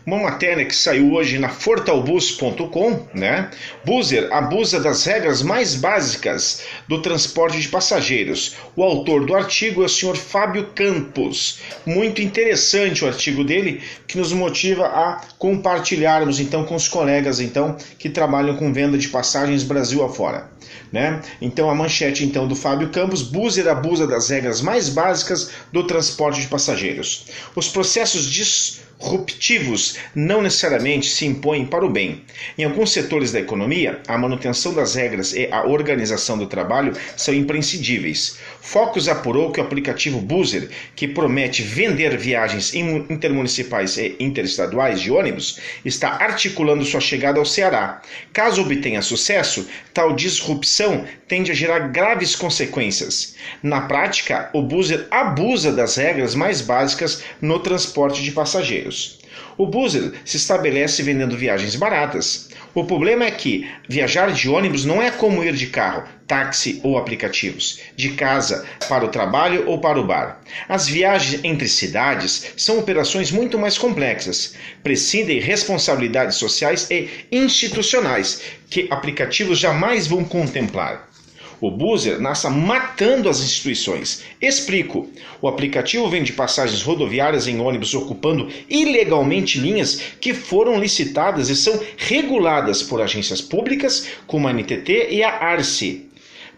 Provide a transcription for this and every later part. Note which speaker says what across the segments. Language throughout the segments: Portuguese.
Speaker 1: Uma matéria que saiu hoje na fortalbus.com, né? Buzzer abusa das regras mais básicas do transporte de passageiros. O autor do artigo é o senhor Fábio Campos. Muito interessante o artigo dele, que nos motiva a compartilharmos então com os colegas então que trabalham com venda de passagens Brasil afora, né? Então a manchete então do Fábio Campos: Buzzer abusa das regras mais básicas do transporte de passageiros. Os processos disruptivos não necessariamente se impõem para o bem. Em alguns setores da economia, a manutenção das regras e a organização do trabalho são imprescindíveis. Focus apurou que o aplicativo Buzzer, que promete vender viagens intermunicipais e interestaduais de ônibus, está articulando sua chegada ao Ceará. Caso obtenha sucesso, tal disrupção tende a gerar graves consequências. Na prática, o Buzzer abusa das regras mais básicas no transporte de passageiros. O Buzzer se estabelece vendendo viagens baratas. O problema é que viajar de ônibus não é como ir de carro, táxi ou aplicativos, de casa para o trabalho ou para o bar. As viagens entre cidades são operações muito mais complexas, prescindem responsabilidades sociais e institucionais que aplicativos jamais vão contemplar. O Buzzer nasce matando as instituições. Explico. O aplicativo vende passagens rodoviárias em ônibus ocupando ilegalmente linhas que foram licitadas e são reguladas por agências públicas como a NTT e a ARCE.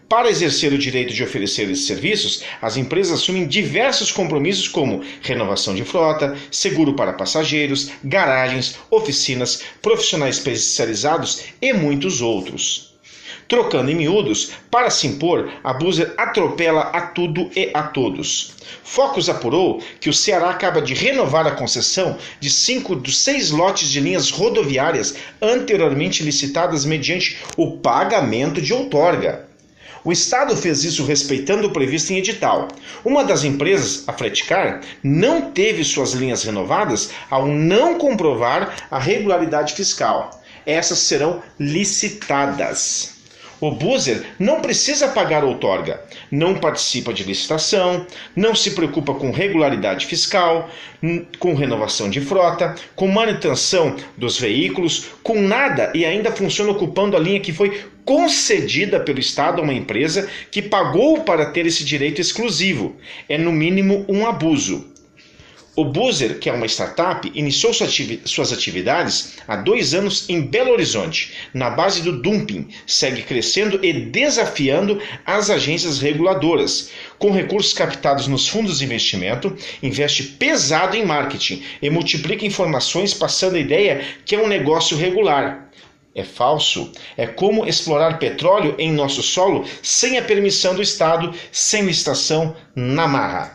Speaker 1: Para exercer o direito de oferecer esses serviços, as empresas assumem diversos compromissos como renovação de frota, seguro para passageiros, garagens, oficinas, profissionais especializados e muitos outros. Trocando em miúdos, para se impor, a Buzzer atropela a tudo e a todos. Focus apurou que o Ceará acaba de renovar a concessão de 5 dos 6 lotes de linhas rodoviárias anteriormente licitadas mediante o pagamento de outorga. O Estado fez isso respeitando o previsto em edital. Uma das empresas, a Fretcar, não teve suas linhas renovadas ao não comprovar a regularidade fiscal. Essas serão licitadas. O Buzzer não precisa pagar outorga, não participa de licitação, não se preocupa com regularidade fiscal, com renovação de frota, com manutenção dos veículos, com nada, e ainda funciona ocupando a linha que foi concedida pelo Estado a uma empresa que pagou para ter esse direito exclusivo. É no mínimo um abuso. O Buzzer, que é uma startup, iniciou suas atividades há 2 anos em Belo Horizonte, na base do dumping, segue crescendo e desafiando as agências reguladoras. Com recursos captados nos fundos de investimento, investe pesado em marketing e multiplica informações passando a ideia que é um negócio regular. É falso. É como explorar petróleo em nosso solo sem a permissão do Estado, sem licitação, na marra.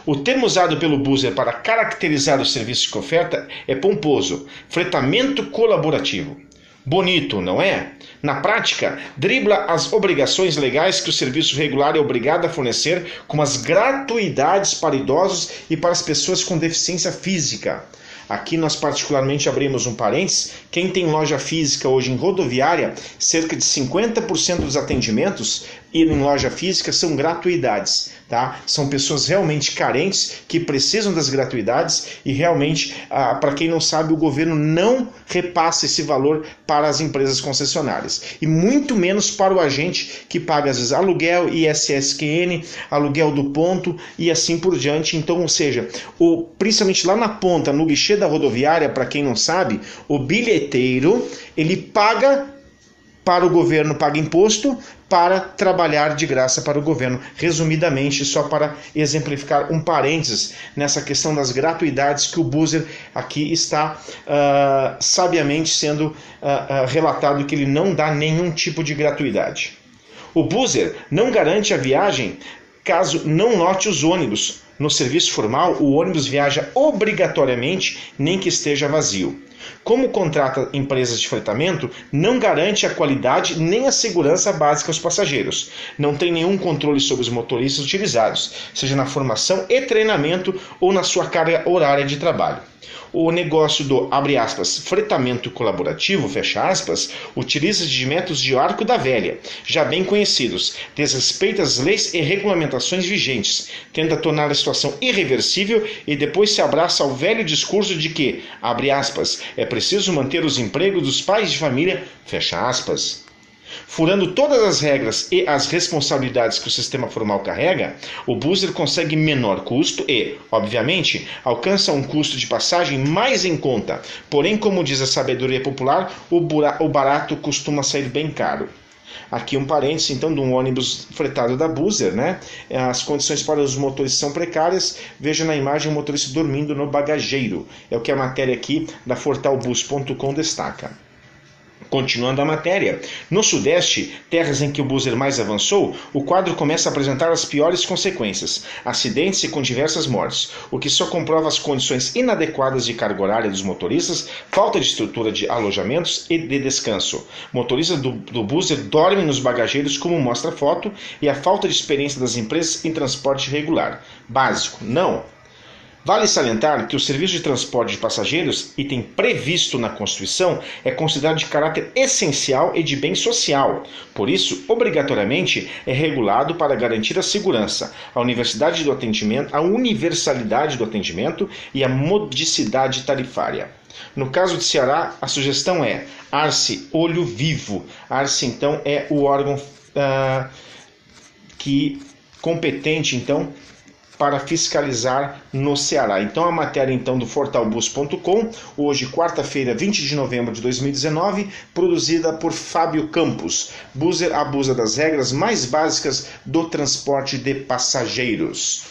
Speaker 1: O termo usado pelo Buzzer para caracterizar o serviço que oferta é pomposo, fretamento colaborativo. Bonito, não é? Na prática, dribla as obrigações legais que o serviço regular é obrigado a fornecer, como as gratuidades para idosos e para as pessoas com deficiência física. Aqui nós particularmente abrimos um parênteses: quem tem loja física hoje em rodoviária, cerca de 50% dos atendimentos em loja física são gratuidades, tá? São pessoas realmente carentes que precisam das gratuidades e realmente, para quem não sabe, o governo não repassa esse valor para as empresas concessionárias e muito menos para o agente que paga às vezes aluguel, ISSQN, aluguel do ponto e assim por diante. Então, ou seja, principalmente lá na ponta, no guichê da rodoviária, para quem não sabe, o bilheteiro, ele paga para o governo, paga imposto para trabalhar de graça para o governo. Resumidamente, só para exemplificar um parênteses nessa questão das gratuidades que o Buzzer aqui está sabiamente sendo relatado que ele não dá nenhum tipo de gratuidade. O Buzzer não garante a viagem caso não lote os ônibus. No serviço formal, o ônibus viaja obrigatoriamente, nem que esteja vazio. Como contrata empresas de fretamento, não garante a qualidade nem a segurança básica aos passageiros. Não tem nenhum controle sobre os motoristas utilizados, seja na formação e treinamento ou na sua carga horária de trabalho. O negócio do, abre aspas, fretamento colaborativo, fecha aspas, utiliza de métodos de arco da velha, já bem conhecidos, desrespeita as leis e regulamentações vigentes, tenta tornar a situação irreversível e depois se abraça ao velho discurso de que, abre aspas, é preciso manter os empregos dos pais de família, fecha aspas. Furando todas as regras e as responsabilidades que o sistema formal carrega, o buzzer consegue menor custo e, obviamente, alcança um custo de passagem mais em conta. Porém, como diz a sabedoria popular, o barato costuma sair bem caro. Aqui um parênteses, então, de um ônibus fretado da Buzzer, né? As condições para os motoristas são precárias. Veja na imagem o motorista dormindo no bagageiro. É o que a matéria aqui da fortalbus.com destaca. Continuando a matéria, no Sudeste, terras em que o buzzer mais avançou, o quadro começa a apresentar as piores consequências, acidentes e com diversas mortes, o que só comprova as condições inadequadas de carga horária dos motoristas, falta de estrutura de alojamentos e de descanso. Motoristas do buzzer dormem nos bagageiros, como mostra a foto, e a falta de experiência das empresas em transporte regular. Básico, não. Vale salientar que o serviço de transporte de passageiros, item previsto na Constituição, é considerado de caráter essencial e de bem social. Por isso, obrigatoriamente, é regulado para garantir a segurança, a universalidade do atendimento e a modicidade tarifária. No caso de Ceará, a sugestão é ARCE Olho Vivo. ARCE, então, é o órgão competente, então, para fiscalizar no Ceará. Então a matéria então do fortalbus.com, hoje quarta-feira, 20 de novembro de 2019, produzida por Fábio Campos. Buzzer abusa das regras mais básicas do transporte de passageiros.